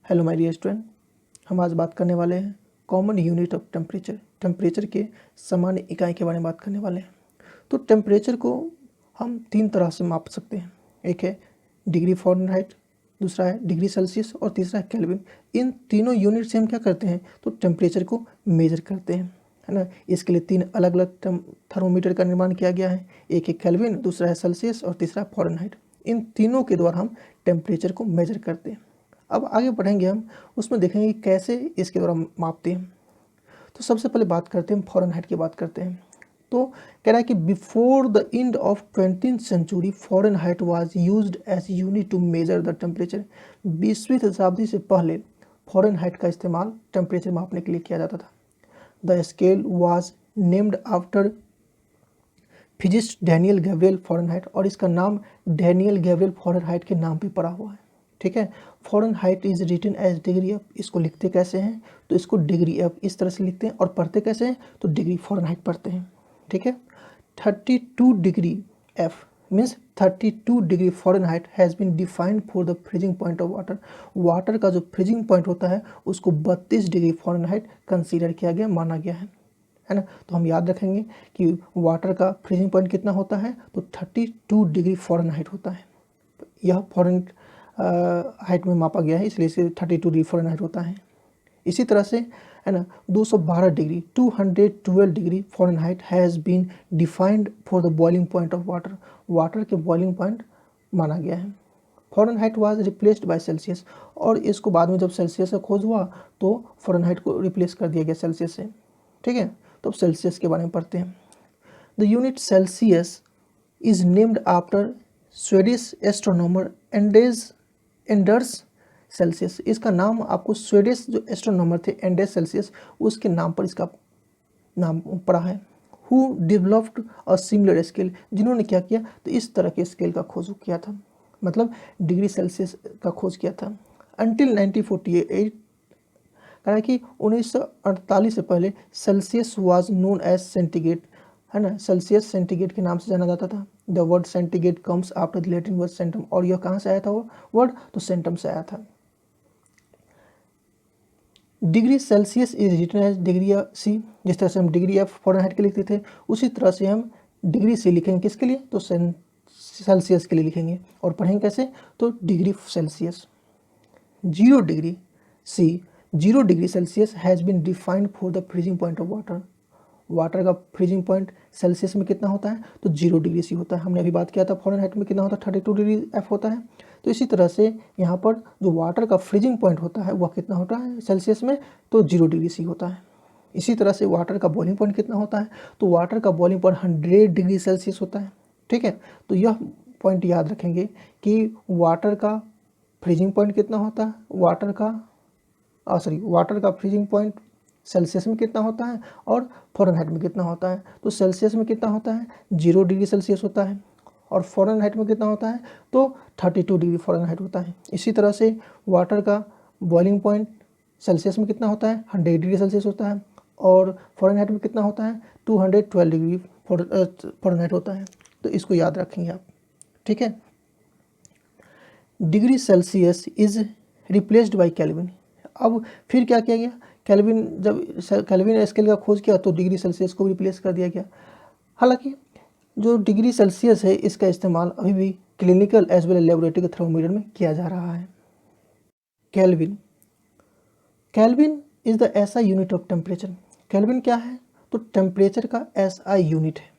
Hello my dear student, हम आज बात करने वाले हैं common unit of temperature. Temperature के सामान्य इकाई के बारे में बात करने वाले हैं। तो टेम्परेचर को हम तीन तरह से माप सकते हैं। एक है डिग्री फ़ारेनहाइट, दूसरा है डिग्री सेल्सियस और तीसरा है केल्विन। इन तीनों यूनिट से हम क्या करते हैं तो टेम्परेचर को मेजर करते हैं, है ना। इसके लिए तीन अलग अलग थर्मोमीटर का निर्माण किया गया है। एक है केल्विन, दूसरा है सेल्सियस और तीसरा फ़ारेनहाइट। इन तीनों के द्वारा हम टेम्परेचर को मेजर करते हैं। अब आगे बढ़ेंगे हम, उसमें देखेंगे कि कैसे इसके द्वारा मापते हैं। तो सबसे पहले बात करते हैं फ़ारेनहाइट की बात करते हैं। तो कह रहा है कि before the end of 20th century Fahrenheit was used as unit to measure the temperature. 20वीं शताब्दी से पहले फ़ारेनहाइट का इस्तेमाल टेम्परेचर मापने के लिए किया जाता था। The scale was named after physicist Daniel Gabriel Fahrenheit, और इसका नाम डैनियल गैब्रियल फ़ारेनहाइट के नाम पे पड़ा हुआ है। ठीक है। Fahrenheit is written as degree F. इसको लिखते कैसे हैं तो इसको डिग्री एफ इस तरह से लिखते हैं, और पढ़ते कैसे हैं तो डिग्री फ़ारेनहाइट पढ़ते हैं। ठीक है। 32 degree F means 32 degree Fahrenheit has been defined for the freezing point of water. Water का जो फ्रीजिंग पॉइंट होता है उसको 32 डिग्री फ़ारेनहाइट कंसीडर किया गया, माना गया है ना। तो हम याद रखेंगे कि वाटर का फ्रीजिंग पॉइंट कितना होता है तो 32 डिग्री फ़ारेनहाइट होता है। यह फ़ारेनहाइट हाइट में मापा गया है, इसलिए इसे 32 डिग्री फ़ारेनहाइट होता है। इसी तरह से है ना 212 degree 212 degree Fahrenheit has been defined for the boiling point of water. Water के बॉइलिंग पॉइंट माना गया है। Fahrenheit was replaced by Celsius, और इसको बाद में जब सेल्सियस का खोज हुआ तो फ़ारेनहाइट को रिप्लेस कर दिया गया सेल्सियस से। ठीक है। तो अब सेल्सियस के बारे में पढ़ते हैं। The unit Celsius is named after Swedish astronomer Anders Celsius. इसका नाम आपको स्वीडिश जो एस्ट्रोनॉमर थे एंडर्स सेल्सियस, उसके नाम पर इसका नाम पड़ा है। Who developed a similar scale, जिन्होंने क्या किया तो इस तरह के स्केल का खोज किया था, मतलब डिग्री सेल्सियस का खोज किया था। अंटिल 1948 कहा कि 1948 से पहले Celsius was known as centigrade, है ना। सेल्सियस सेंटीग्रेड के नाम से जाना जाता था। The word centigrade comes after the Latin word centum, और यह कहाँ से आया था वो वर्ड तो सेंटम से आया था। Degree Celsius is written as degree C. जिस तरह से हम डिग्री एफ फ़ारेनहाइट के लिखते थे उसी तरह से हम डिग्री सी लिखेंगे। किसके लिए तो सेल्सियस के लिए लिखेंगे, और पढ़ेंगे कैसे तो degree Celsius. 0 degree C 0 degree Celsius has been defined for the freezing point of water. Water का फ्रीजिंग पॉइंट सेल्सियस में कितना होता है तो 0 डिग्री सी होता है। हमने अभी बात किया था फ़ारेनहाइट में कितना होता है 32 डिग्री एफ होता है। तो इसी तरह से यहाँ पर जो वाटर का फ्रीजिंग पॉइंट होता है वह कितना होता है सेल्सियस में तो 0 डिग्री सी होता है। इसी तरह से वाटर का बॉइलिंग पॉइंट कितना होता है तो वाटर का बॉइलिंग पॉइंट 100 डिग्री सेल्सियस होता है। ठीक है। तो यह पॉइंट याद रखेंगे कि वाटर का फ्रीजिंग पॉइंट कितना होता है, वाटर का फ्रीजिंग पॉइंट सेल्सियस में कितना होता है और फ़ारेनहाइट में कितना होता है। तो सेल्सियस में कितना होता है 0 डिग्री सेल्सियस होता है, और फ़ारेनहाइट में कितना होता है तो 32 डिग्री फ़ारेनहाइट होता है। इसी तरह से वाटर का बॉइलिंग पॉइंट सेल्सियस में कितना होता है 100 डिग्री सेल्सियस होता है, और फ़ारेनहाइट में कितना होता है 212 डिग्री फ़ारेनहाइट होता है। तो इसको याद रखेंगे आप। ठीक है। Degree Celsius is replaced by kelvin. अब फिर क्या किया गया केल्विन, जब केल्विन स्केल का खोज किया तो डिग्री सेल्सियस को रिप्लेस कर दिया गया। हालांकि जो डिग्री सेल्सियस है इसका इस्तेमाल अभी भी क्लिनिकल एज वेल लेबोरेटरी के थर्मोमीटर में किया जा रहा है। Kelvin kelvin is the SI unit of temperature. Kelvin क्या है तो टेम्परेचर का एसआई यूनिट है।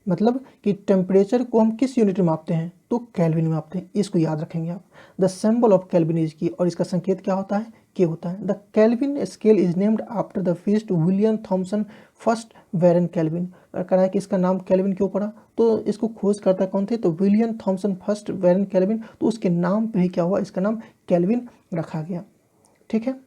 मतलब कि टेम्परेचर को हम किस यूनिट में मापते हैं तो केल्विन में मापते हैं। इसको याद रखेंगे आप। The symbol of kelvin is की, और इसका संकेत क्या होता है के होता है। The Kelvin scale is named after the physicist William Thomson first Baron Kelvin. कहा है कि इसका नाम केल्विन क्यों पड़ा तो इसको खोज करता कौन थे तो William Thomson first Baron kelvin, तो उसके नाम पे ही क्या हुआ इसका नाम केल्विन रखा गया। ठीक है।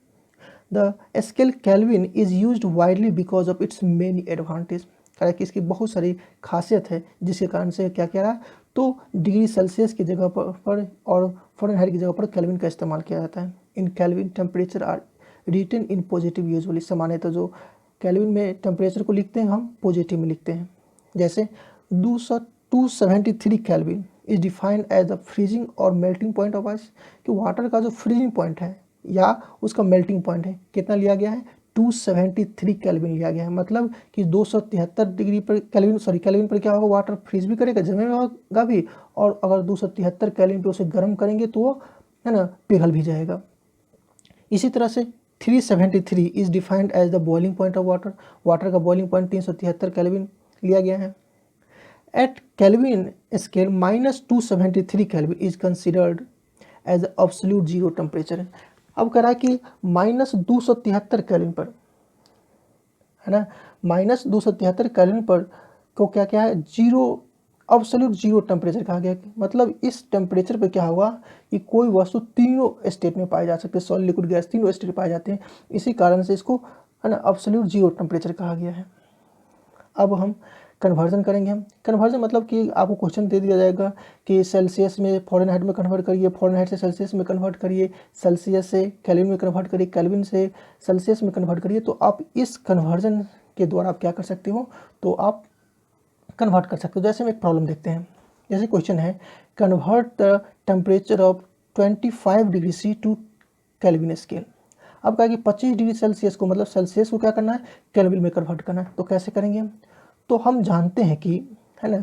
The scale kelvin is used widely because of its many advantage. कहा कि इसकी बहुत सारी खासियत है जिसके कारण से क्या कह रहा है तो डिग्री सेल्सियस की जगह पर और फ़ारेनहाइट की जगह पर केल्विन का इस्तेमाल किया जाता है। In Kelvin temperature are written in positive usually. सामान्यतः जो केल्विन में टेम्परेचर को लिखते हैं हम पॉजिटिव में लिखते हैं। जैसे 273 Kelvin is defined as the freezing और मेल्टिंग पॉइंट ऑफ आइस, कि वाटर का जो फ्रीजिंग पॉइंट है या उसका मेल्टिंग पॉइंट है कितना लिया गया है, 273 केल्विन लिया गया है। मतलब कि 273 डिग्री पर केल्विन पर क्या होगा, वाटर फ्रीज भी करेगा, जमेगा भी, और अगर 273 केल्विन पे उसे गर्म करेंगे तो वो है ना पिघल भी जाएगा। इसी तरह से 373 is defined as the boiling point of water, water का बॉइलिंग पॉइंट 373 केल्विन लिया गया है। At Kelvin scale -273 Kelvin is considered as absolute zero temperature. अब कह रहा है कि -273 केल्विन पर, है ना, -273 केल्विन पर को क्या क्या है, जीरो, एब्सोल्यूट जीरो टेम्परेचर कहा गया। मतलब इस टेम्परेचर पे क्या होगा कि कोई वस्तु तीनों स्टेट में पाए जा सकते हैं, सॉलिड लिक्विड गैस तीनों स्टेट में पाए जाते हैं, इसी कारण से इसको है ना एब्सोल्यूट जीरो टेम्परेचर कहा गया है। अब हम कन्वर्जन करेंगे। हम कन्वर्जन मतलब कि आपको क्वेश्चन दे दिया जाएगा कि सेल्सियस में फ़ारेनहाइट में कन्वर्ट करिए, फ़ारेनहाइट से सेल्सियस में कन्वर्ट करिए, सेल्सियस से केल्विन में कन्वर्ट करिए, केल्विन से सेल्सियस में कन्वर्ट करिए। तो आप इस कन्वर्जन के द्वारा आप क्या कर सकते हो, तो आप कन्वर्ट कर सकते हो। जैसे हम एक प्रॉब्लम देखते हैं, जैसे क्वेश्चन है convert the temperature of 25 degree C to Kelvin scale. अब कहा कि 25 डिग्री सेल्सियस को, मतलब सेल्सियस को क्या करना है, केल्विन में कन्वर्ट करना है। तो कैसे करेंगे हम, तो हम जानते हैं कि, है ना,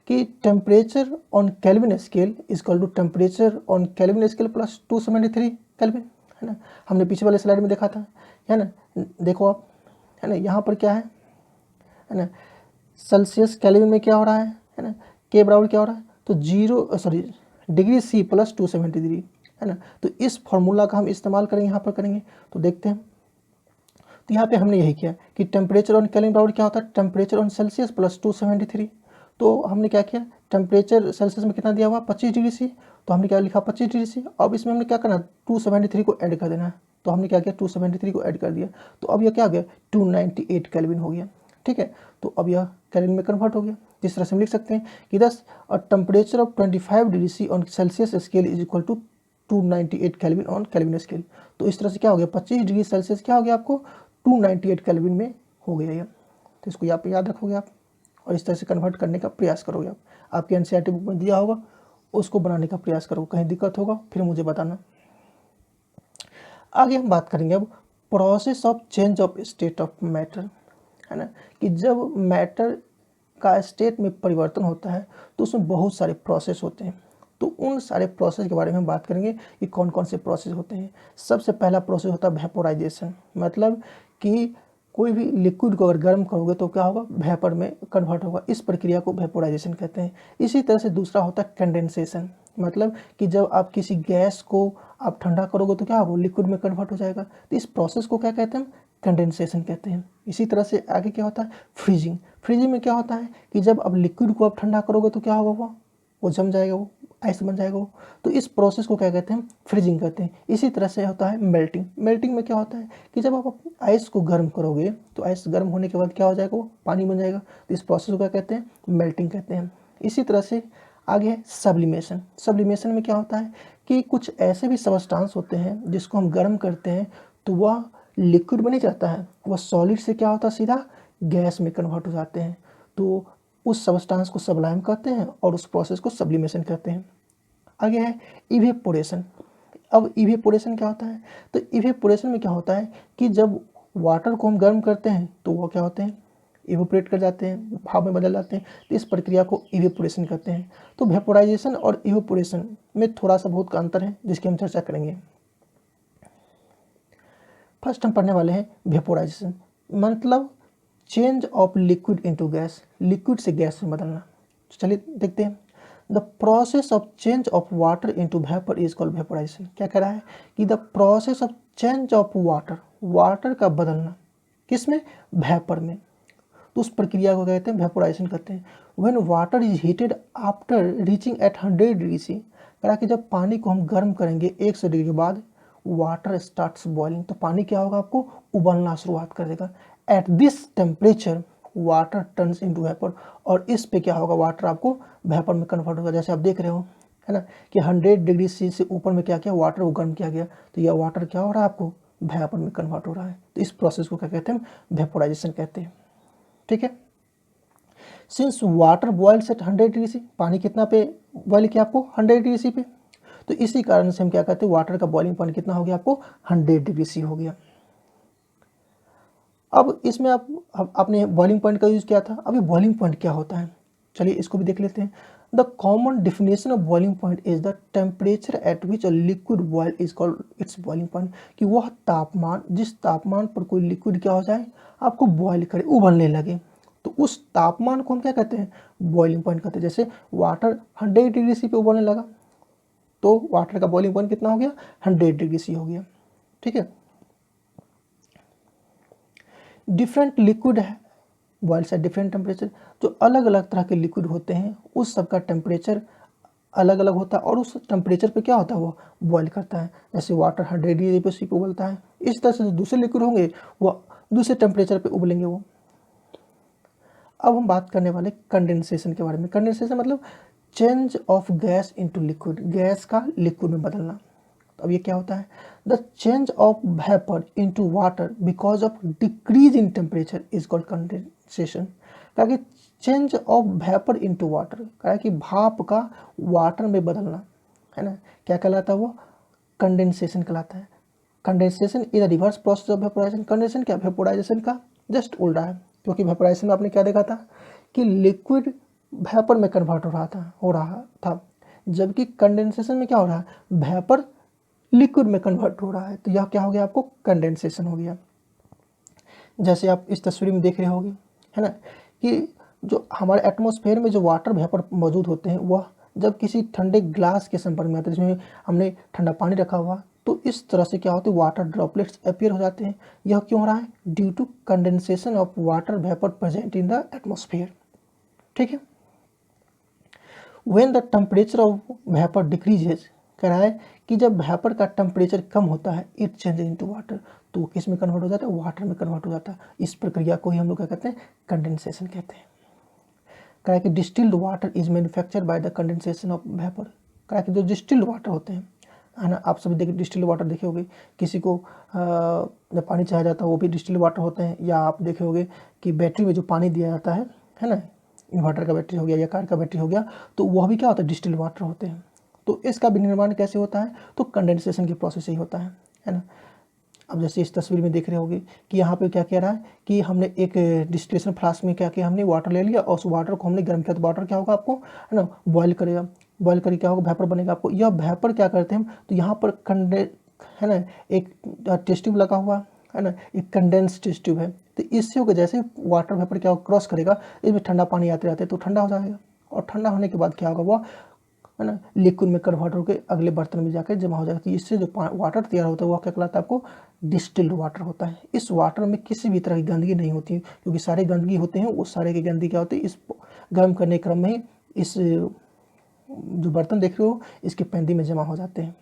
कि temperature on Kelvin scale is equal to temperature on Kelvin scale plus 273 Kelvin, है ना। हमने पीछे वाले स्लाइड में देखा था, है ना। देखो आप, है ना, यहाँ पर क्या है ना, सेल्सियस केल्विन में क्या हो रहा है ना, के बराबर क्या हो रहा है, तो डिग्री सी प्लस 273, है ना। तो इस फॉर्मूला का हम इस्तेमाल करेंगे, यहाँ पर करेंगे। तो देखते हैं, तो यहाँ पे हमने यही किया कि टेम्परेचर ऑन केल्विन बराबर क्या होता है, टेम्परेचर ऑन सेल्सियस प्लस 273। तो हमने क्या किया, टेम्परेचर सेल्सियस में कितना दिया हुआ, 25 डिग्री सी, तो हमने क्या लिखा 25 डिग्री सी। अब इसमें हमने क्या करना, 273 को ऐड कर देना है। तो हमने क्या किया, 273 को ऐड कर दिया, तो अब यह क्या हो गया, 298 केल्विन हो गया। ठीक है, तो अब यह केल्विन में कन्वर्ट हो गया। इस तरह से हम लिख सकते हैं कि thus temperature of 25 degree C on Celsius scale is equal to 298 Kelvin on Kelvin scale. तो इस तरह से क्या हो गया, 25 डिग्री सेल्सियस क्या हो गया आपको, 298 केल्विन में हो गया ये। तो इसको यहाँ पे याद रखोगे आप, और इस तरह से कन्वर्ट करने का प्रयास करोगे आप। आपके एनसीईआरटी बुक में दिया होगा, उसको बनाने का प्रयास करो। कहीं दिक्कत होगा फिर मुझे बताना। आगे हम बात करेंगे अब process of change of state of matter, है ना, कि जब मैटर का स्टेट में परिवर्तन होता है तो उसमें बहुत सारे प्रोसेस होते हैं। तो उन सारे प्रोसेस के बारे में हम बात करेंगे कि कौन कौन से प्रोसेस होते हैं। सबसे पहला प्रोसेस होता है वेपोराइजेशन, मतलब कि कोई भी लिक्विड को अगर गर्म करोगे तो क्या होगा, वेपर में कन्वर्ट होगा। इस प्रक्रिया को वेपोराइजेशन कहते हैं। इसी तरह से दूसरा होता है कंडेंसेशन, मतलब कि जब आप किसी गैस को आप ठंडा करोगे तो क्या होगा, लिक्विड में कन्वर्ट हो जाएगा। तो इस प्रोसेस को क्या कहते हैं, कंडेंसेशन कहते हैं। इसी तरह से आगे क्या होता है, फ्रीजिंग। फ्रीजिंग में क्या होता है कि जब अब लिक्विड को आप ठंडा करोगे तो क्या होगा, वो जम जाएगा, वो आइस बन जाएगा वो। तो इस प्रोसेस को क्या कहते हैं, फ्रीजिंग कहते हैं। इसी तरह से होता है मेल्टिंग। मेल्टिंग में क्या होता है कि जब आप आइस को गर्म करोगे तो आइस गर्म होने के बाद क्या हो जाएगा, वो पानी बन जाएगा। तो इस प्रोसेस को क्या कहते हैं, मेल्टिंग कहते हैं। इसी तरह से आगे है सब्लिमेशन। सब्लिमेशन में क्या होता है कि कुछ ऐसे भी सबस्टांस होते हैं जिसको हम गर्म करते हैं तो वह लिक्विड बन जाता है, वह सॉलिड से क्या होता है, सीधा गैस में कन्वर्ट हो जाते हैं। तो उस सबस्टांस को सब्लाइम कहते हैं और उस प्रोसेस को सब्लिमेशन कहते हैं। आगे है इवेपोरेशन। अब इवेपोरेशन क्या होता है, तो इवेपोरेशन में क्या होता है कि जब वाटर को हम गर्म करते हैं तो वो क्या होते हैं, इवेपोरेट कर जाते हैं, भाप में बदल जाते हैं। तो इस प्रक्रिया को इवेपोरेशन कहते हैं। तो वेपोराइजेशन और इवेपोरेशन में थोड़ा सा बहुत का अंतर है जिसकी हम चर्चा करेंगे। फर्स्ट हम पढ़ने वाले हैं वेपोराइजेशन, मतलब change of liquid into gas, liquid से गैस में बदलना। चलिए देखते हैं। The process of change of water into vapour is called vaporisation. क्या कह रहा है कि the process of change of water, water का बदलना किसमें, वेपर में, तो उस प्रक्रिया को कहते हैं वेपोराइजेशन कहते हैं। When water is heated after reaching at 100 degree C, कह रहा कि जब पानी को हम गर्म करेंगे 100 डिग्री के बाद वाटर स्टार्ट्स बॉइलिंग, तो पानी क्या होगा, आपको उबलना शुरुआत कर देगा। At this temperature water turns into vapour, और इस पे क्या होगा, वाटर आपको वेपर में कन्वर्ट होगा। जैसे आप देख रहे हो, है ना, कि 100 डिग्री सी से ऊपर में क्या किया, वाटर को गर्म किया गया, तो यह वाटर क्या हो रहा है, आपको वेपर में कन्वर्ट हो रहा है। तो इस प्रोसेस को क्या कहते हैं, वेपोराइजेशन कहते हैं। ठीक है। Since water boils at 100 degree C, पानी कितना पे बॉइल किया आपको 100 डिग्री सी पे, तो इसी कारण से हम क्या कहते हैं वाटर का बॉइलिंग पॉइंट कितना हो गया आपको 100 डिग्री सी हो गया। अब इसमें आपने बॉइलिंग पॉइंट का यूज़ किया था। अब ये बॉइलिंग पॉइंट क्या होता है, चलिए इसको भी देख लेते हैं। The common definition of boiling point is the temperature at which a liquid boil is called its boiling point, कि वह तापमान, जिस तापमान पर कोई लिक्विड क्या हो जाए आपको बॉयल करे, उबलने लगे, तो उस तापमान को हम क्या कहते हैं बॉइलिंग पॉइंट कहते हैं। जैसे वाटर 100 डिग्री सी पे उबलने लगा तो वाटर का बॉइलिंग पॉइंट कितना हो गया 100 डिग्री सी हो गया। ठीक है। डिफरेंट लिक्विड है बॉइल्स एट डिफरेंट टेम्परेचर, जो अलग अलग तरह के लिक्विड होते हैं उस सब का टेम्परेचर अलग अलग होता है और उस टेम्परेचर पे क्या होता है वो बॉयल करता है। जैसे वाटर 100 डिग्री पे सी पे उबलता है, इस तरह से जो दूसरे लिक्विड होंगे वो दूसरे टेम्परेचर पे उबलेंगे वो। अब हम बात करने वाले कंडेंसेशन के बारे में। कंडेंसेशन मतलब change of gas into liquid, gas का लिक्विड में बदलना। तो अब ये क्या होता है, the change of vapour into water because of decrease in temperature is called condensation. क्या कि change of vapour into water, क्या कि भाप का वाटर में बदलना, है ना, क्या कहलाता है वो कंडेंसेशन कहलाता है। Condensation is the reverse process of vaporisation. Condensation क्या वेपोराइजेशन का जस्ट उल्टा है, क्योंकि वेपोराइजेशन में आपने क्या देखा था कि लिक्विड वेपर में कन्वर्ट हो रहा था, जबकि कंडेंसेशन में क्या हो रहा है वेपर लिक्विड में कन्वर्ट हो रहा है। तो यह क्या हो गया आपको कंडेंसेशन हो गया। जैसे आप इस तस्वीर में देख रहे होंगे, है ना, कि जो हमारे एटमॉस्फेयर में जो वाटर वेपर मौजूद होते हैं वह जब किसी ठंडे ग्लास के संपर्क में आते हैं, जिसमें हमने ठंडा पानी रखा हुआ, तो इस तरह से क्या होता है वाटर ड्रॉपलेट्स अपीयर हो जाते हैं। यह क्यों हो रहा है, due to condensation of water vapour present in the atmosphere. ठीक है। When the temperature of vapour decreases, कह रहा है कि जब वेपर का टेम्परेचर कम होता है इट चेंज इनटू वाटर, तो किस में कन्वर्ट हो जाता है वाटर में कन्वर्ट हो जाता है। इस प्रक्रिया को ही हम लोग क्या कहते हैं कंडेंसेशन कहते हैं। कह रहा है कि distilled water is manufactured by the condensation of vapour. कह रहा है कि जो डिस्टिल्ड वाटर होते हैं, है ना, आप सभी देखे डिस्टिल्ड वाटर देखे होंगे, किसी को जब पानी चाहिए जाता है वो भी डिस्टिल्ड वाटर होते हैं, या आप देखे होंगे कि बैटरी में जो पानी दिया जाता है ना, इन्वर्टर का बैटरी हो गया या कार का बैटरी हो गया, तो वह भी क्या होता है डिस्टिल्ड वाटर होते हैं। तो इसका भी निर्माण कैसे होता है, तो कंडेंसेशन की प्रोसेस ही होता है ना। अब जैसे इस तस्वीर में देख रहे होंगे कि यहाँ पे क्या कह रहा है कि हमने एक डिस्टिलेशन फ्लास्क में क्या किया, हमने वाटर ले लिया और उस वाटर को हमने गर्म किया, तो वाटर क्या होगा आपको, है ना, बॉयल करेगा, बॉयल करके क्या होगा वेपर बनेगा आपको। यह वेपर क्या करते हैं हम, तो यहाँ पर है ना एक टेस्ट ट्यूब लगा हुआ है ना, एक कंडेंस टेस्ट ट्यूब है, तो इससे होगा जैसे वाटर वेपर क्या क्रॉस करेगा, इसमें ठंडा पानी आते रहते तो ठंडा हो जाएगा, और ठंडा होने के बाद क्या होगा वो, है ना, लिक्विड में कन्वर्ट होकर अगले बर्तन में जाकर जमा हो जाएगा। तो इससे जो वाटर तैयार होता है वह क्या कहलाता है आपको डिस्टिल्ड वाटर होता है। इस वाटर में किसी भी तरह की गंदगी नहीं होती है, क्योंकि सारे गंदगी होते हैं वो सारे की गंदगी क्या होती है इस गर्म करने के क्रम में ही इस जो बर्तन देख रहे हो इसके पैंदी में जमा हो जाते हैं।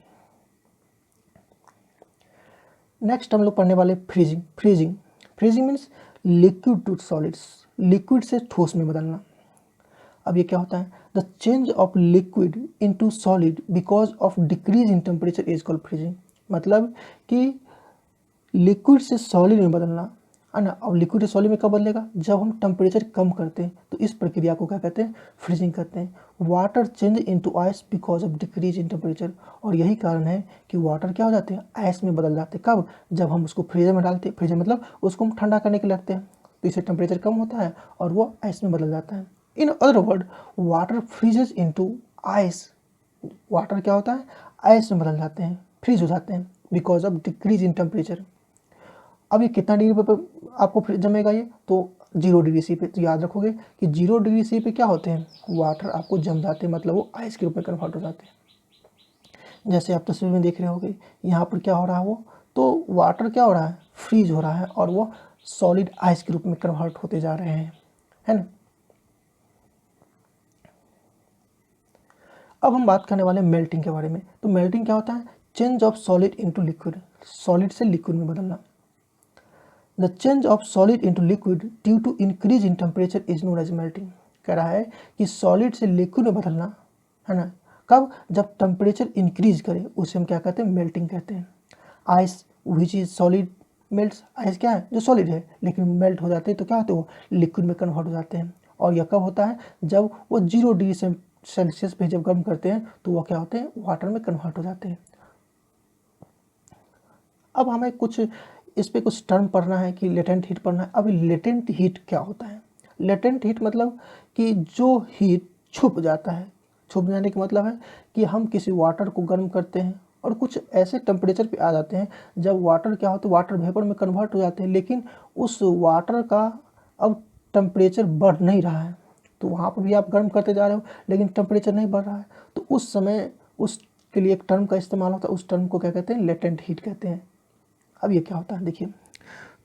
नेक्स्ट हम लोग पढ़ने वाले freezing. Freezing means liquid to solids, liquid से ठोस में बदलना। अब ये क्या होता है, the change of liquid into solid because of decrease in temperature is called freezing. मतलब कि लिक्विड से सॉलिड में बदलना, है ना। अब लिक्विड से सॉलिड में कब बदलेगा, जब हम टेम्परेचर कम करते हैं, तो इस प्रक्रिया को क्या कहते हैं फ्रीजिंग कहते हैं। Water change into ice because of decrease in temperature, और यही कारण है कि वाटर क्या हो जाते हैं आइस में बदल जाते हैं। कब, जब हम उसको फ्रीजर में डालते हैं, फ्रीजर मतलब उसको हम ठंडा करने के लिए रखते हैं, तो इससे टेम्परेचर कम होता है और वो आइस में बदल जाता है। In other word water फ्रीजेज into ice, water क्या होता है आइस में बदल जाते हैं, फ्रीज हो जाते हैं because of decrease in temperature. अब ये कितना डिग्री पे आपको जमेगा ये, तो 0 डिग्री सी पे। तो याद रखोगे कि 0 डिग्री सी पे क्या होते हैं वाटर आपको जम जाते हैं, मतलब वो आइस के रूप में कन्वर्ट हो जाते हैं। जैसे आप तस्वीर में देख रहे होगे यहाँ पर क्या हो रहा है वो, तो वाटर क्या हो रहा है फ्रीज हो रहा है और वो सॉलिड आइस के रूप में कन्वर्ट होते जा रहे हैं, है ना। अब हम बात करने वाले हैं मेल्टिंग के बारे में। तो मेल्टिंग क्या होता है, change of solid into liquid, solid से लिक्विड में बदलना। The change of solid into liquid due to increase in temperature is known as melting. कह रहा है कि सॉलिड से लिक्विड में बदलना, है ना, कब, जब टेम्परेचर इंक्रीज करे, उसे हम क्या कहते हैं मेल्टिंग कहते हैं। Ice which is solid melts, ice क्या है जो सॉलिड है लेकिन मेल्ट हो जाते हैं तो क्या होते हैं वो लिक्विड में कन्वर्ट हो जाते हैं। और यह कब होता है, जब वो 0 डिग्री सेल्सियस पे जब गर्म करते हैं तो वह क्या होते हैं, वाटर में कन्वर्ट हो जाते हैं। अब हमें कुछ इस पे कुछ टर्म पढ़ना है कि लेटेंट हीट पढ़ना है। अब लेटेंट हीट क्या होता है? लेटेंट हीट मतलब कि जो हीट छुप जाता है। छुप जाने का मतलब है कि हम किसी वाटर को गर्म करते हैं और कुछ ऐसे टेम्परेचर पे आ जाते हैं जब वाटर क्या होता है, वाटर वेपर में कन्वर्ट हो जाते हैं, लेकिन उस वाटर का अब टेम्परेचर बढ़ नहीं रहा है, तो वहाँ पर भी आप गर्म करते जा रहे हो लेकिन टेम्परेचर नहीं बढ़ रहा है, तो उस समय उसके लिए एक टर्म का इस्तेमाल होता है। उस टर्म को क्या कहते हैं? लेटेंट हीट कहते हैं। अब ये क्या होता है देखिए,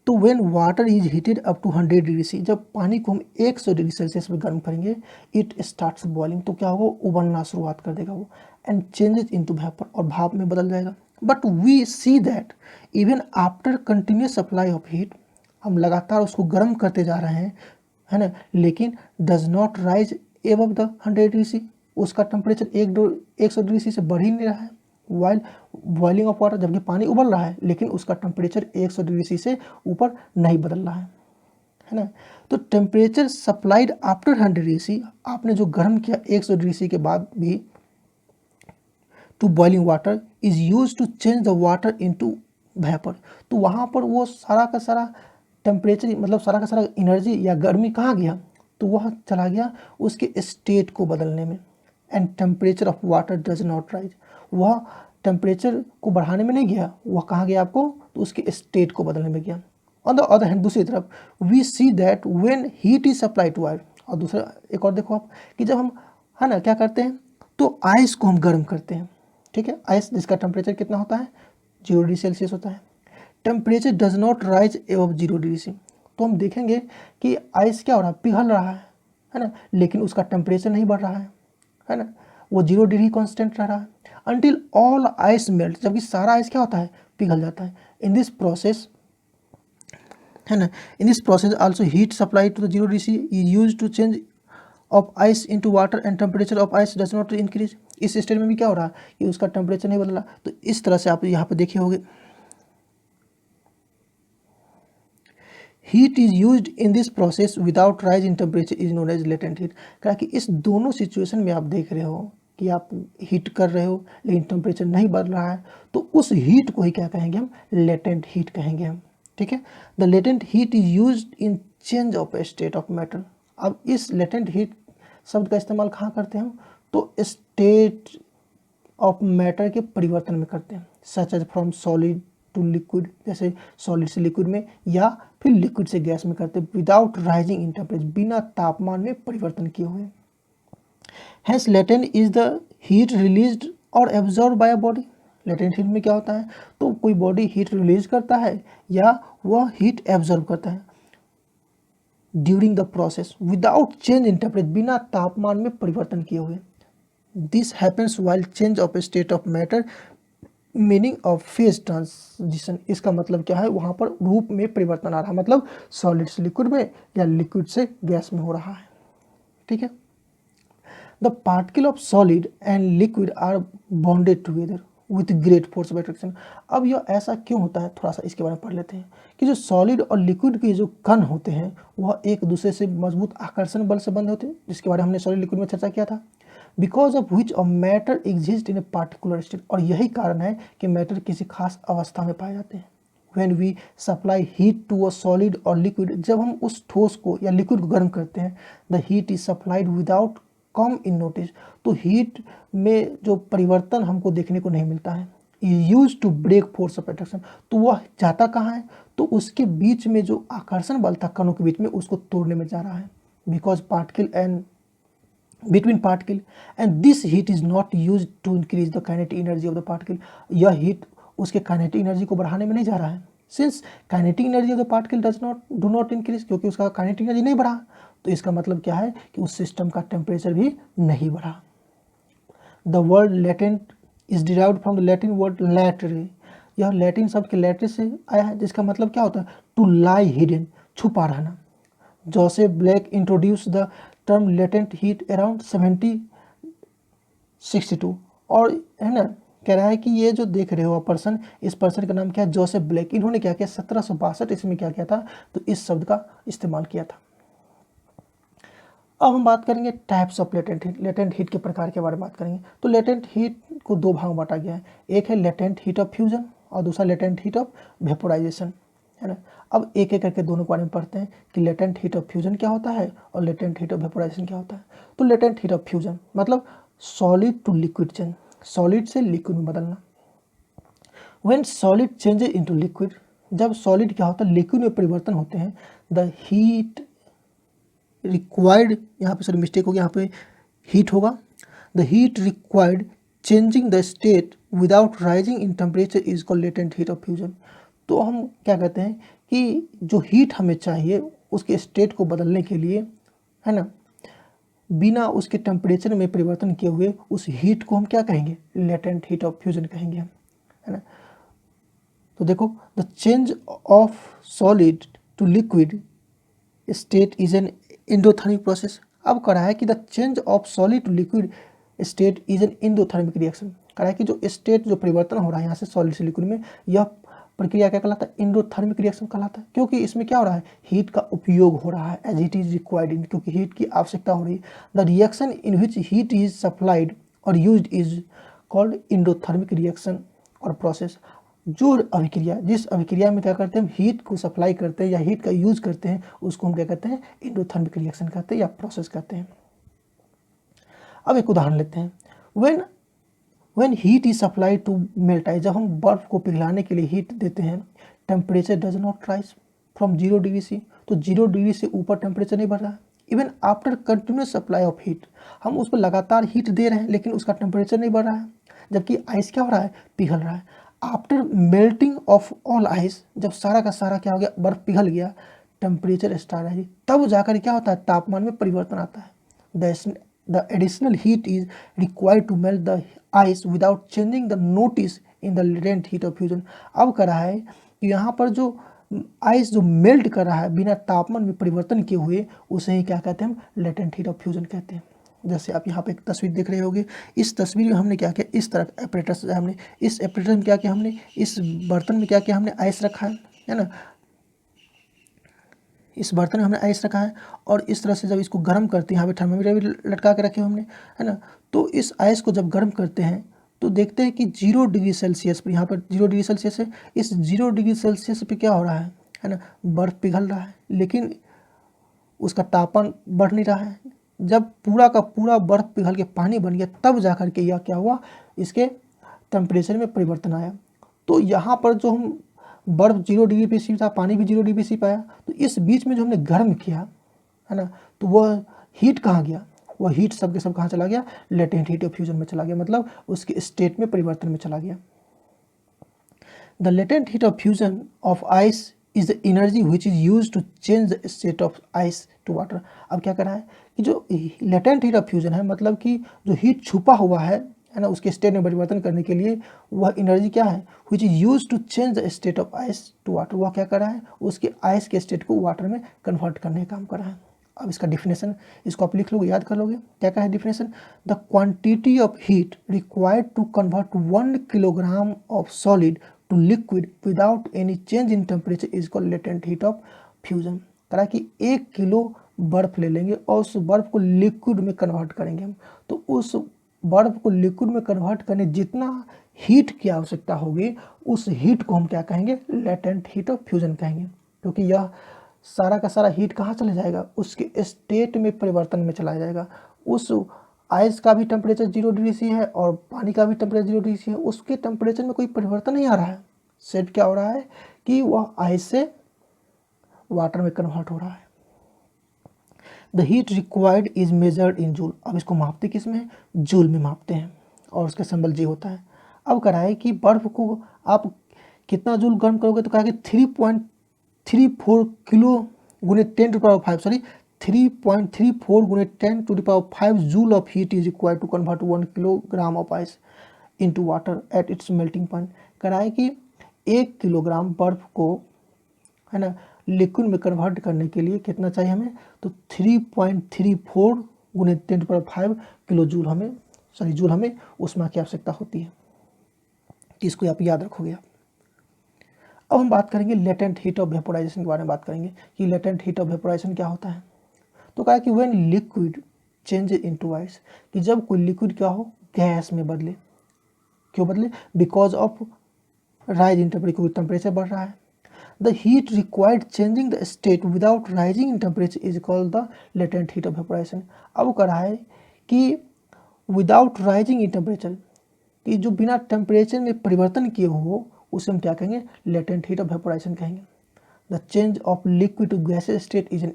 तो when water is heated up to 100 degree C, जब पानी को हम 100 डिग्री सेल्सियस में गर्म करेंगे, इट स्टार्ट्स बॉइलिंग, तो क्या होगा, उबलना शुरुआत कर देगा वो, एंड चेंजेस इनटू वेपर, और भाप में बदल जाएगा। But we see that even after continuous supply of heat, हम लगातार उसको गर्म करते जा रहे हैं, है ना, लेकिन does not rise above the 100 degree C, उसका टेम्परेचर 100 डिग्री सी से बढ़ ही नहीं रहा है। वाइल बॉइलिंग ऑफ वाटर, जबकि पानी उबल रहा है लेकिन उसका टेम्परेचर 100 डिग्री सी से ऊपर नहीं बदल रहा है ना। तो temperature supplied after 100 degree C, आपने जो गर्म किया 100 डिग्री सी के बाद भी, to boiling water is use to change the water into vapour, तो वहाँ पर वो सारा का सारा टेम्परेचर मतलब सारा का सारा एनर्जी या गर्मी कहाँ गया, तो वह चला गया उसके स्टेट को बदलने में। And temperature of water does not rise, वह टेम्परेचर को बढ़ाने में नहीं गया, वह कहाँ गया आपको, तो उसके स्टेट को बदलने में गया। ऑन द अदर हैंड, दूसरी तरफ, we see that when heat is supply to wire, और दूसरा एक और देखो आप कि जब हम, है ना, क्या करते हैं, तो आइस को हम गर्म करते हैं, ठीक है, आइस जिसका टेम्परेचर कितना होता है, 0 डिग्री सेल्सियस होता है। Temperature does not rise above 0 degree से, तो हम देखेंगे कि आइस क्या हो रहा है, पिघल रहा है ना, लेकिन उसका टेम्परेचर नहीं बढ़ रहा है ना, वो 0 डिग्री कॉन्स्टेंट रह रहा है। अनटिल ऑल आइस मेल्ट, जबकि सारा आइस क्या होता है, पिघल जाता है। इन दिस प्रोसेस, है ना, in this process also heat supply to the 0 degree C is use to change of ice into water and temperature of ice does not increase. इस स्टेज में भी क्या हो रहा है कि उसका टेम्परेचर नहीं बदला। तो इस तरह से आप यहाँ पे देखे होंगे, heat is used in this process without rise in temperature is known as latent heat. क्या कि इस दोनों सिचुएशन में आप देख रहे हो कि आप हीट कर रहे हो लेकिन टेम्परेचर नहीं बढ़ रहा है, तो उस हीट को ही क्या कहेंगे हम, लेटेंट हीट कहेंगे हम, ठीक है। The latent heat is used in change of state of matter. अब इस लेटेंट हीट शब्द का इस्तेमाल कहाँ करते हैं हम, तो स्टेट ऑफ मैटर के परिवर्तन में करते हैं, such as from solid to liquid, जैसे सॉलिड से लिक्विड में, या फिर लिक्विड से गैस में करते हैं, विदाउट राइजिंग इन टेम्परेचर, बिना तापमान में परिवर्तन किए हुए। Hence latent is the heat released or absorbed by a body. Latent heat में क्या होता है, तो कोई बॉडी हीट रिलीज करता है या वह हीट एब्जॉर्ब करता है during the process without change in temperature, बिना तापमान में परिवर्तन किए हुए। This happens while change of state of matter, meaning of phase transition. इसका मतलब क्या है, वहाँ पर रूप में परिवर्तन आ रहा है, मतलब सॉलिड से लिक्विड में या लिक्विड से गैस में हो रहा है, ठीक है। The particle of solid and liquid are bonded together with great force of attraction. अब यह ऐसा क्यों होता है, थोड़ा सा इसके बारे में पढ़ लेते हैं कि जो सॉलिड और लिक्विड के जो कण होते हैं वह एक दूसरे से मजबूत आकर्षण बल से बंधे होते हैं, जिसके बारे में हमने सॉलिड लिक्विड में चर्चा किया था। Because of which a matter exist in a particular state, और यही कारण है कि मैटर किसी खास अवस्था में पाए जाते हैं। When we supply heat to a solid और लिक्विड, जब हम उस ठोस को या लिक्विड को गर्म करते हैं, the heat is supplied without come in notice, तो हीट में जो परिवर्तन हमको देखने को नहीं मिलता है, use to break force of attraction, तो वह जाता कहाँ है, तो उसके बीच में जो आकर्षण बल था कणों के बीच में, उसको तोड़ने में जा रहा है। Because particle and between particle and this heat is not used to increase the kinetic energy of the particle, यह हीट उसके काइनेटिक एनर्जी को बढ़ाने में नहीं जा रहा है। Since kinetic energy of the particle do not increase, क्योंकि उसका काइनेटिक एनर्जी नहीं बढ़ा, तो इसका मतलब क्या है कि उस सिस्टम का टेम्परेचर भी नहीं बढ़ा। The word latent is derived from the Latin word latere, यह लैटिन शब्द के लैटरे से आया है, जिसका मतलब क्या होता है, टू लाई हिडन, छुपा रहना। Joseph black introduce the term latent heat around 1762, और है ना, कह रहा है कि ये जो देख रहे हो पर्सन, इस पर्सन का नाम क्या है, जोसेफ ब्लैक। इन्होंने क्या किया, 1762 इसमें क्या किया था, तो इस शब्द का इस्तेमाल किया था। अब हम बात करेंगे types of latent heat. Latent heat के प्रकार के बारे में बात करेंगे। तो लेटेंट हीट को दो भाग में बांटा गया है, एक है लेटेंट हीट ऑफ फ्यूजन और दूसरा लेटेंट हीट ऑफ वेपोराइजेशन, है ना। अब एक एक करके दोनों के बारे में पढ़ते हैं कि लेटेंट हीट ऑफ फ्यूजन क्या होता है और लेटेंट हीट ऑफ वेपोराइजेशन क्या होता है। तो लेटेंट हीट ऑफ फ्यूजन मतलब solid to liquid change, solid से लिक्विड में बदलना। When solid changes into liquid, जब सॉलिड क्या होता है लिक्विड में परिवर्तन होते हैं, द हीट रिक्वायर्ड, यहाँ पे सॉरी मिस्टेक हो गया, यहाँ पे हीट होगा, the heat required changing the state without rising in temperature is called latent heat of fusion. तो हम क्या कहते हैं कि जो हीट हमें चाहिए उसके स्टेट को बदलने के लिए, है ना, बिना उसके टेम्परेचर में परिवर्तन किए हुए, उस हीट को हम क्या कहेंगे, लेटेंट हीट ऑफ फ्यूजन कहेंगे हम, है ना। तो देखो, the change of solid to liquid state is an endothermic process. अब कह रहा है कि the change of solid to liquid state is an endothermic reaction. कह रहा है कि जो स्टेट, जो परिवर्तन हो रहा है यहाँ से सॉलिड से लिक्विड में, यह प्रक्रिया क्या कहलाता है, एंडोथर्मिक रिएक्शन कहलाता है। क्योंकि इसमें क्या हो रहा है, हीट का उपयोग हो रहा है, as it is required in, क्योंकि हीट की आवश्यकता हो रही है। The reaction in which heat is supplied or used is called endothermic reaction or process. जो अभिक्रिया, जिस अभिक्रिया में क्या करते हैं, हम हीट को सप्लाई करते हैं या हीट का यूज करते हैं, उसको हम क्या कहते हैं, एंडोथर्मिक रिएक्शन कहते हैं या प्रोसेस कहते हैं। अब एक उदाहरण लेते हैं। When heat is supply to melt ice, जब हम बर्फ को पिघलाने के लिए हीट देते हैं, temperature does not rise from 0 degree C, तो 0 डिग्री से ऊपर टेम्परेचर नहीं बढ़ रहा है। Even after continuous supply of heat, हम उस पर लगातार हीट दे रहे हैं लेकिन उसका टेम्परेचर नहीं बढ़ रहा है, जबकि आइस क्या हो रहा है, पिघल रहा है। After melting of all ice, जब सारा का सारा क्या हो गया, बर्फ पिघल गया, टेम्परेचर स्टार्ट है, तब जाकर क्या होता है, तापमान में परिवर्तन आता है। The additional heat is required to melt the ice without changing the notice in the latent heat of fusion। अब कर रहा है कि यहाँ पर जो आइस जो मेल्ट कर रहा है बिना तापमान में परिवर्तन किए हुए, उसे ही क्या कहते हैं, हम लेटेंट हीट ऑफ फ्यूजन कहते हैं। जैसे आप यहाँ पे एक तस्वीर देख रहे होगे, इस तस्वीर में हमने क्या किया, इस तरह एपरेटस, हमने इस एपरेटस में क्या किया, हमने इस बर्तन में क्या किया, हमने आइस रखा है ना, इस बर्तन में हमने आइस रखा है और इस तरह से जब इसको गर्म करते हैं, यहाँ पे थर्मामीटर भी लटका के रखे हमने, है ना। तो इस आइस को जब गर्म करते हैं तो देखते हैं कि 0 डिग्री सेल्सियस पर, यहाँ पर 0 डिग्री सेल्सियस है, इस 0 डिग्री सेल्सियस पे क्या हो रहा है ना, बर्फ़ पिघल रहा है, लेकिन उसका तापमान बढ़ नहीं रहा है। जब पूरा का पूरा बर्फ़ पिघल के पानी बन गया, तब जाकर के यह क्या हुआ, इसके टेम्परेचर में परिवर्तन आया। तो यहाँ पर जो हम बर्फ़ 0 डिग्री पे सी था, पानी भी 0 डिग्री सी पाया, तो इस बीच में जो हमने गर्म किया, है ना, तो वह हीट कहाँ गया, वह हीट सब के सब कहाँ चला गया, लेटेंट हीट ऑफ फ्यूजन में चला गया, मतलब उसके स्टेट में परिवर्तन में चला गया। The latent heat of fusion of ice is the energy which is use to change the state of ice to water. अब क्या कर रहा है कि जो लेटेंट हीट ऑफ फ्यूजन है, मतलब कि जो हीट छुपा हुआ है ना, उसके स्टेट में परिवर्तन करने के लिए वह एनर्जी क्या है, which is use to change the state of ice to water. वह क्या कर रहा है, उसके आइस के स्टेट को वाटर में कन्वर्ट करने का काम कर रहा है। अब इसका डिफिनेशन, इसको आप लिख लोगे, याद कर लोगे, क्या है definition, the quantity of heat required to convert 1 kilogram of solid to liquid without any change in temperature is called latent heat of fusion. करा कि 1 किलो बर्फ ले लेंगे और उस बर्फ को लिक्विड में कन्वर्ट करेंगे हम, तो उस बर्फ को लिक्विड में कन्वर्ट करने जितना हीट की आवश्यकता होगी, उस हीट को हम क्या कहेंगे, लेटेंट हीट ऑफ फ्यूजन कहेंगे। क्योंकि यह सारा का सारा हीट कहाँ चला जाएगा, उसके स्टेट में परिवर्तन में चला जाएगा। उस आइस का भी टेम्परेचर 0 डिग्री सी है और पानी का भी टेम्परेचर 0 डिग्री सी है, उसके टेम्परेचर में कोई परिवर्तन नहीं आ रहा है। सेट क्या हो रहा है कि वह आइस से वाटर में कन्वर्ट हो रहा है। The heat required is measured in joule. अब इसको मापते किस में, जूल में मापते हैं और उसका सिंबल जी होता है। अब कह रहा है कि बर्फ को आप कितना जूल गर्म करोगे, तो कहा कि 3.34 किलो गुने 10 टू द पावर 5, सॉरी 3.34 गुने 10 to the power 5 joule of heat is required to convert 1 kilogram of ice into water at its melting point. कह रहा है कि 1 किलोग्राम बर्फ को, है ना, लिक्विड में कन्वर्ट करने के लिए कितना चाहिए हमें, तो 3.34 गुने 10 to the power 5 kilo joule हमें, सॉरी जूल हमें ऊष्मा की आवश्यकता होती है। इसको आप याद रखोगे। अब हम बात करेंगे लेटेंट हीट ऑफ वेपोराइजेशन के बारे में बात करेंगे कि लेटेंट हीट ऑफ वेपोराइजेशन क्या होता है। तो कहा कि when liquid change into ice, कि जब कोई लिक्विड क्या हो, गैस में बदले। क्यों बदले? Because of rise in temperature, क्योंकि टेम्परेचर बढ़ रहा है। The heat required changing the state without rising in temperature is called the latent heat of vaporisation. अब वो कह रहा है कि विदाउट राइजिंग इन टेम्परेचर, कि जो बिना टेम्परेचर में परिवर्तन किए हो, उसे हम क्या कहेंगे? लेटेंट हीट ऑफ वेपोराइजेशन कहेंगे। The change of liquid to gases state is N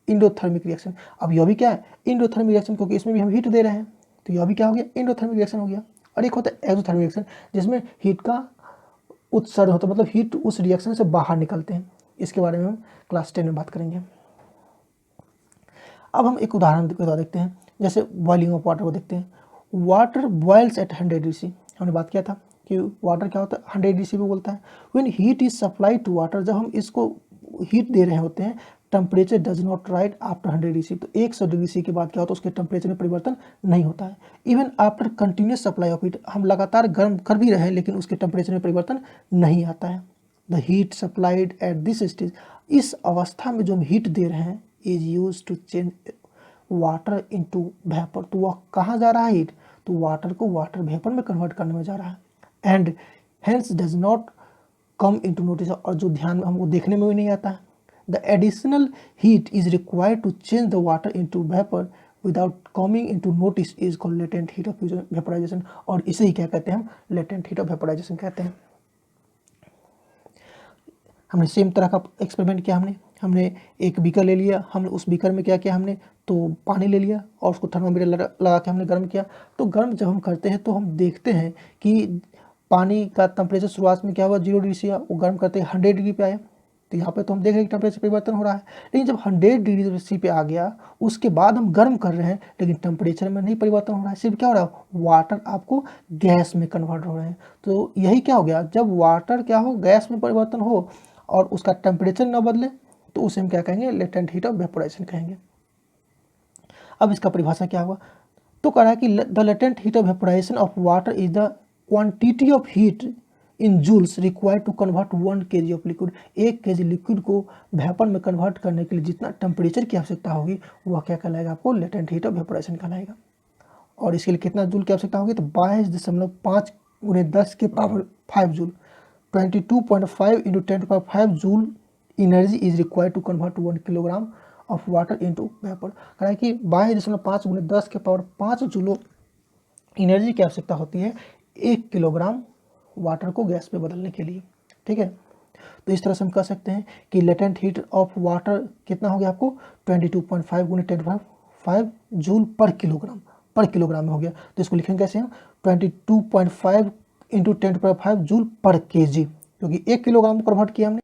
endothermic reaction. अब यह भी क्या है? इंडोथर्मिक रिएक्शन, क्योंकि इसमें भी हम हीट दे रहे हैं, तो यह भी क्या हो गया? इंडोथर्मिक रिएक्शन हो गया। और एक होता है एक्सोथर्मिक रिएक्शन, जिसमें हीट का उत्सर्जन होता है, मतलब हीट उस रिएक्शन से बाहर निकलते हैं। इसके बारे में हम क्लास 10 में बात करेंगे। अब हम एक उदाहरण के द्वारा देखते हैं, जैसे बॉइलिंग ऑफ वाटर को देखते हैं। Water boils at 100 degree C, हमने बात किया था कि वाटर क्या होता है? 100 डिग्री सी पे बोलता है। When heat is supply to water, जब हम इसको हीट दे रहे होते हैं, temperature does not rise after 100 degree C, तो 100 डिग्री सी के बाद क्या होता है? उसके टेम्परेचर में परिवर्तन नहीं होता है। Even after continuous supply of heat, हम लगातार गर्म कर भी रहे हैं लेकिन उसके टेम्परेचर में परिवर्तन नहीं आता है। The heat supplied at this stage, इस अवस्था में जो हम हीट दे रहे हैं, is use to change water into vapour, तो वह कहाँ जा रहा है हीट? तो वाटर को वाटर वेपर में कन्वर्ट करने में जा रहा है। And hence does not come into notice, और जो ध्यान में हमको देखने में भी नहीं आता है। The additional heat is required to change the water into vapour without coming into notice is called latent heat of vaporisation, और इसे ही क्या कहते हैं? हम लेटेंट हीट ऑफ वेपोराइजेशन कहते हैं। हमने सेम तरह का एक्सपेरिमेंट किया। हमने एक बीकर ले लिया, हमने उस बीकर में क्या किया? हमने तो पानी ले लिया और उसको थर्मामीटर लगा के हमने गर्म किया। तो गर्म जब हम करते हैं तो हम देखते हैं कि पानी का टेम्परेचर शुरुआत में क्या हुआ? 0 डिग्री से, वो गर्म करते 100 डिग्री पे आया। तो यहाँ पे तो हम देख रहे हैं कि टेम्परेचर परिवर्तन हो रहा है। लेकिन जब 100 डिग्री सी पे आ गया, उसके बाद हम गर्म कर रहे हैं, लेकिन टेम्परेचर में नहीं परिवर्तन हो रहा है। सिर्फ क्या हो रहा है? वाटर आपको गैस में कन्वर्ट हो रहे हैं। तो यही क्या हो गया? जब वाटर क्या हो? गैस में परिवर्तन हो और उसका टेम्परेचर न बदले, तो उसे हम क्या कहेंगे? लेटेंट हीट ऑफ वेपोराइजेशन कहेंगे। अब इसका परिभाषा क्या हुआ? तो कह रहा है कि the latent heat of vaporisation of water is the quantity of heat in joules required to convert 1 kg of liquid. 1 kg liquid को वेपर में कन्वर्ट करने के लिए जितना टेम्परेचर की आवश्यकता होगी, वह क्या कहलाएगा? आपको लेटेंट हीट ऑफ वेपोराइजेशन कहलाएगा। और इसके लिए कितना जूल की आवश्यकता होगी? तो 22.5 × 10⁵ joule, 22.5 × 10⁵ joule energy is required to convert 1 kilogram of water into vapour. कह रहा है कि 22.5 × 10⁵ जूल एनर्जी की आवश्यकता होती है 1 किलोग्राम वाटर को गैस पे बदलने के लिए। ठीक है, तो इस तरह से हम कह सकते हैं कि लेटेंट हीट ऑफ वाटर कितना हो गया आपको? 22.5 × 10⁵ जूल पर किलोग्राम में हो गया। तो इसको लिखेंगे कैसे हम? 22.5 × 10⁵ जूल पर kg, क्योंकि 1 किलोग्राम कन्वर्ट किया हमने।